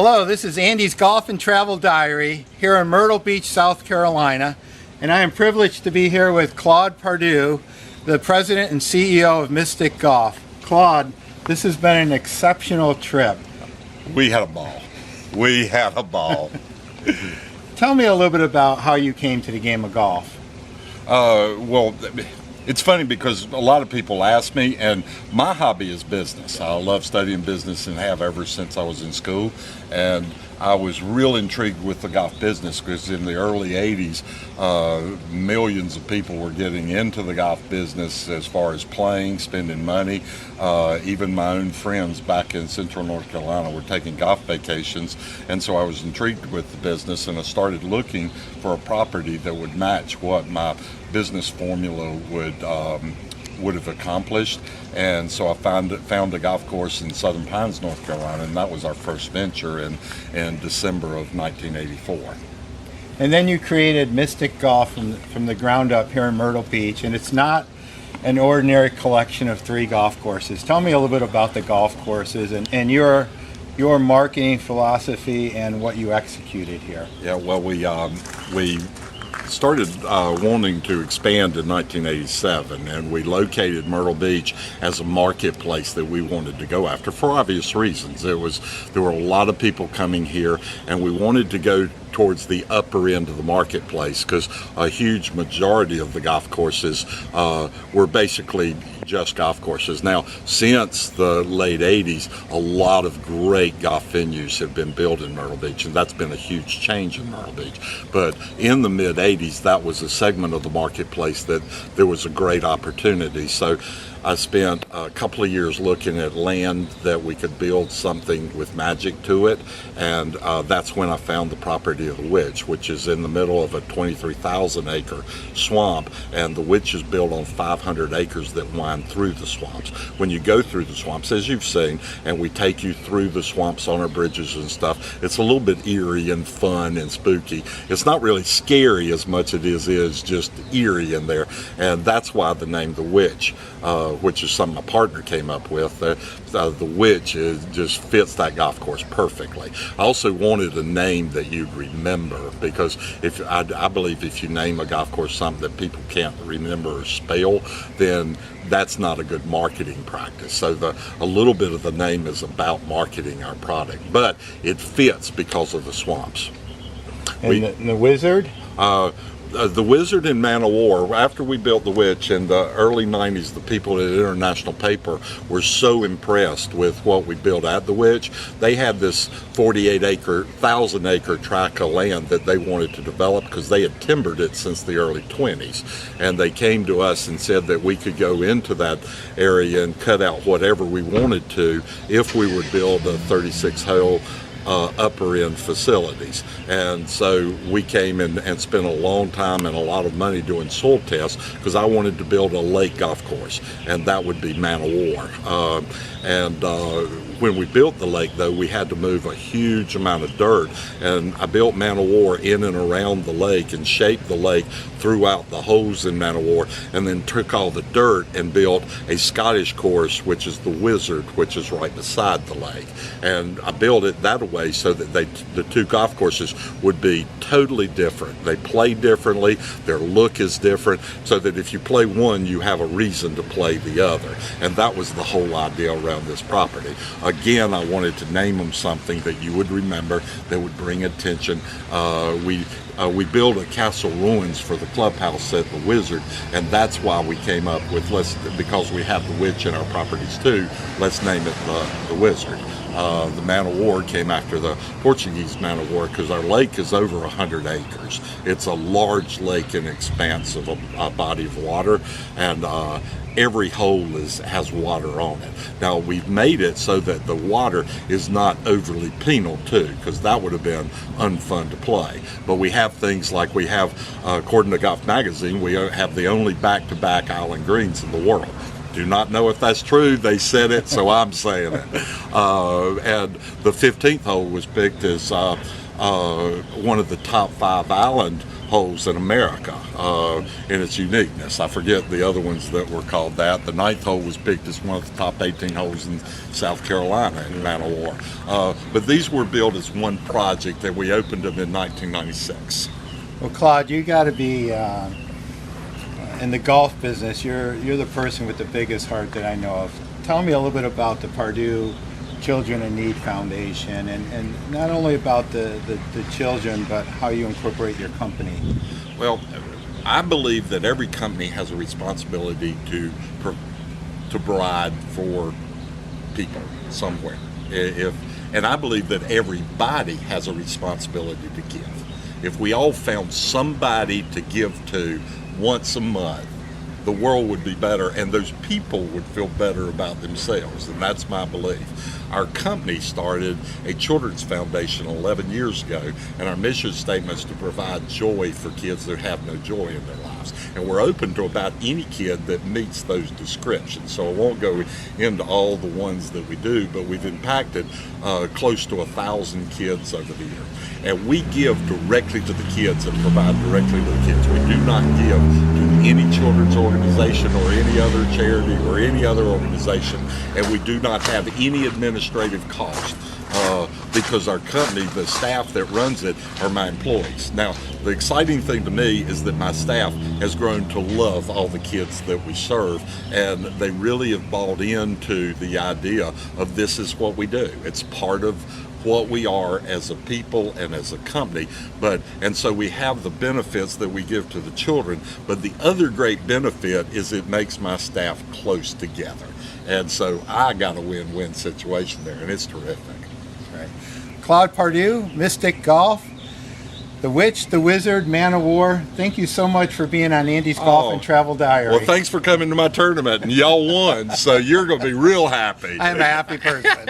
Hello, this is Andy's Golf and Travel Diary here in Myrtle Beach, South Carolina, and I am privileged to be here with Claude Pardue, the President and CEO of Mystic Golf. Claude, this has been an exceptional trip. We had a ball. We had a ball. Tell me a little bit about how you came to the game of golf. Well, it's funny because a lot of people ask me, and my hobby is business. I love studying business and have ever since I was in school. And I was real intrigued with the golf business because in the early 80s, millions of people were getting into the golf business as far as playing, spending money. Even my own friends back in central North Carolina were taking golf vacations. And so I was intrigued with the business, and I started looking for a property that would match what my business formula would have accomplished. And so I found a golf course in Southern Pines, North Carolina, and that was our first venture in December of 1984. And then you created Mystic Golf from the ground up here in Myrtle Beach, and it's not an ordinary collection of 3 golf courses. Tell me a little bit about the golf courses and your marketing philosophy and what you executed here. Yeah, well, we started wanting to expand in 1987, and we located Myrtle Beach as a marketplace that we wanted to go after for obvious reasons. There were a lot of people coming here, and we wanted to go towards the upper end of the marketplace because a huge majority of the golf courses were basically just golf courses. Now, since the late 80s, a lot of great golf venues have been built in Myrtle Beach, and that's been a huge change in Myrtle Beach. But in the mid 80s, that was a segment of the marketplace that there was a great opportunity. So I spent a couple of years looking at land that we could build something with magic to it, and that's when I found the property of the Witch, which is in the middle of a 23,000 acre swamp, and the Witch is built on 500 acres that wind through the swamps. When you go through the swamps, as you've seen, and we take you through the swamps on our bridges and stuff, it's a little bit eerie and fun and spooky. It's not really scary as much as it is just eerie in there, and that's why the name The Witch, which is something my partner came up with. The Witch just fits that golf course perfectly. I also wanted a name that you'd remember, because I believe if you name a golf course something that people can't remember or spell, then that's not a good marketing practice. So a little bit of the name is about marketing our product, but it fits because of the swamps. And the Wizard? The Wizard in Man of War, after we built the Witch in the early 90s, the people at International Paper were so impressed with what we built at the Witch. They had this 1,000 acre tract of land that they wanted to develop because they had timbered it since the early 20s. And they came to us and said that we could go into that area and cut out whatever we wanted to if we would build a 36-hole upper end facilities. And so we came in and spent a long time and a lot of money doing soil tests because I wanted to build a lake golf course, and that would be Man of War. When we built the lake, though, we had to move a huge amount of dirt, and I built Man of War in and around the lake and shaped the lake throughout the holes in Man of War, and then took all the dirt and built a Scottish course, which is the Wizard, which is right beside the lake. And I built it that way so that the 2 golf courses would be totally different. They play differently, their look is different, so that if you play one, you have a reason to play the other. And that was the whole idea around this property. Again, I wanted to name them something that you would remember, that would bring attention. We built a castle ruins for the clubhouse at the Wizard, and that's why we came up with, because we have the Witch in our properties too, let's name it the Wizard. The Man of War came after the Portuguese Man of War because our lake is over 100 acres. It's a large lake and expanse of a body of water, and every hole has water on it. Now, we've made it so that the water is not overly penal too, because that would have been unfun to play. But we have things like we have, according to Golf Magazine, we have the only back-to-back island greens in the world. Do not know if that's true. They said it, so I'm saying it. And the 15th hole was picked as one of the top 5 island holes in America in its uniqueness. I forget the other ones that were called that. The 9th hole was picked as one of the top 18 holes in South Carolina in Man of War. But these were built as one project that we opened them in 1996. Well, Claude, you got to be in the golf business. You're the person with the biggest heart that I know of. Tell me a little bit about the Pardue Children in Need Foundation, and not only about the children, but how you incorporate your company. Well, I believe that every company has a responsibility to provide for people somewhere. And I believe that everybody has a responsibility to give. If we all found somebody to give to once a month, the world would be better and those people would feel better about themselves, and that's my belief. Our company started a children's foundation 11 years ago, and our mission statement is to provide joy for kids that have no joy in their lives. And we're open to about any kid that meets those descriptions. So I won't go into all the ones that we do, but we've impacted close to 1,000 kids over the year. And we give directly to the kids and provide directly to the kids. We do not give to any children's organization or any other charity or any other organization, and we do not have any administrative cost because our company, the staff that runs it, are my employees. Now, the exciting thing to me is that my staff has grown to love all the kids that we serve, and they really have bought into the idea of this is what we do. It's part of what we are as a people and as a company, and so we have the benefits that we give to the children, but the other great benefit is it makes my staff close together, and so I got a win-win situation there, and it's terrific. Right. Claude Pardue, Mystic Golf, the Witch, the Wizard, Man of War, thank you so much for being on Andy's Golf and Travel Diary. Well, thanks for coming to my tournament, and y'all won, so you're going to be real happy. I'm a happy person.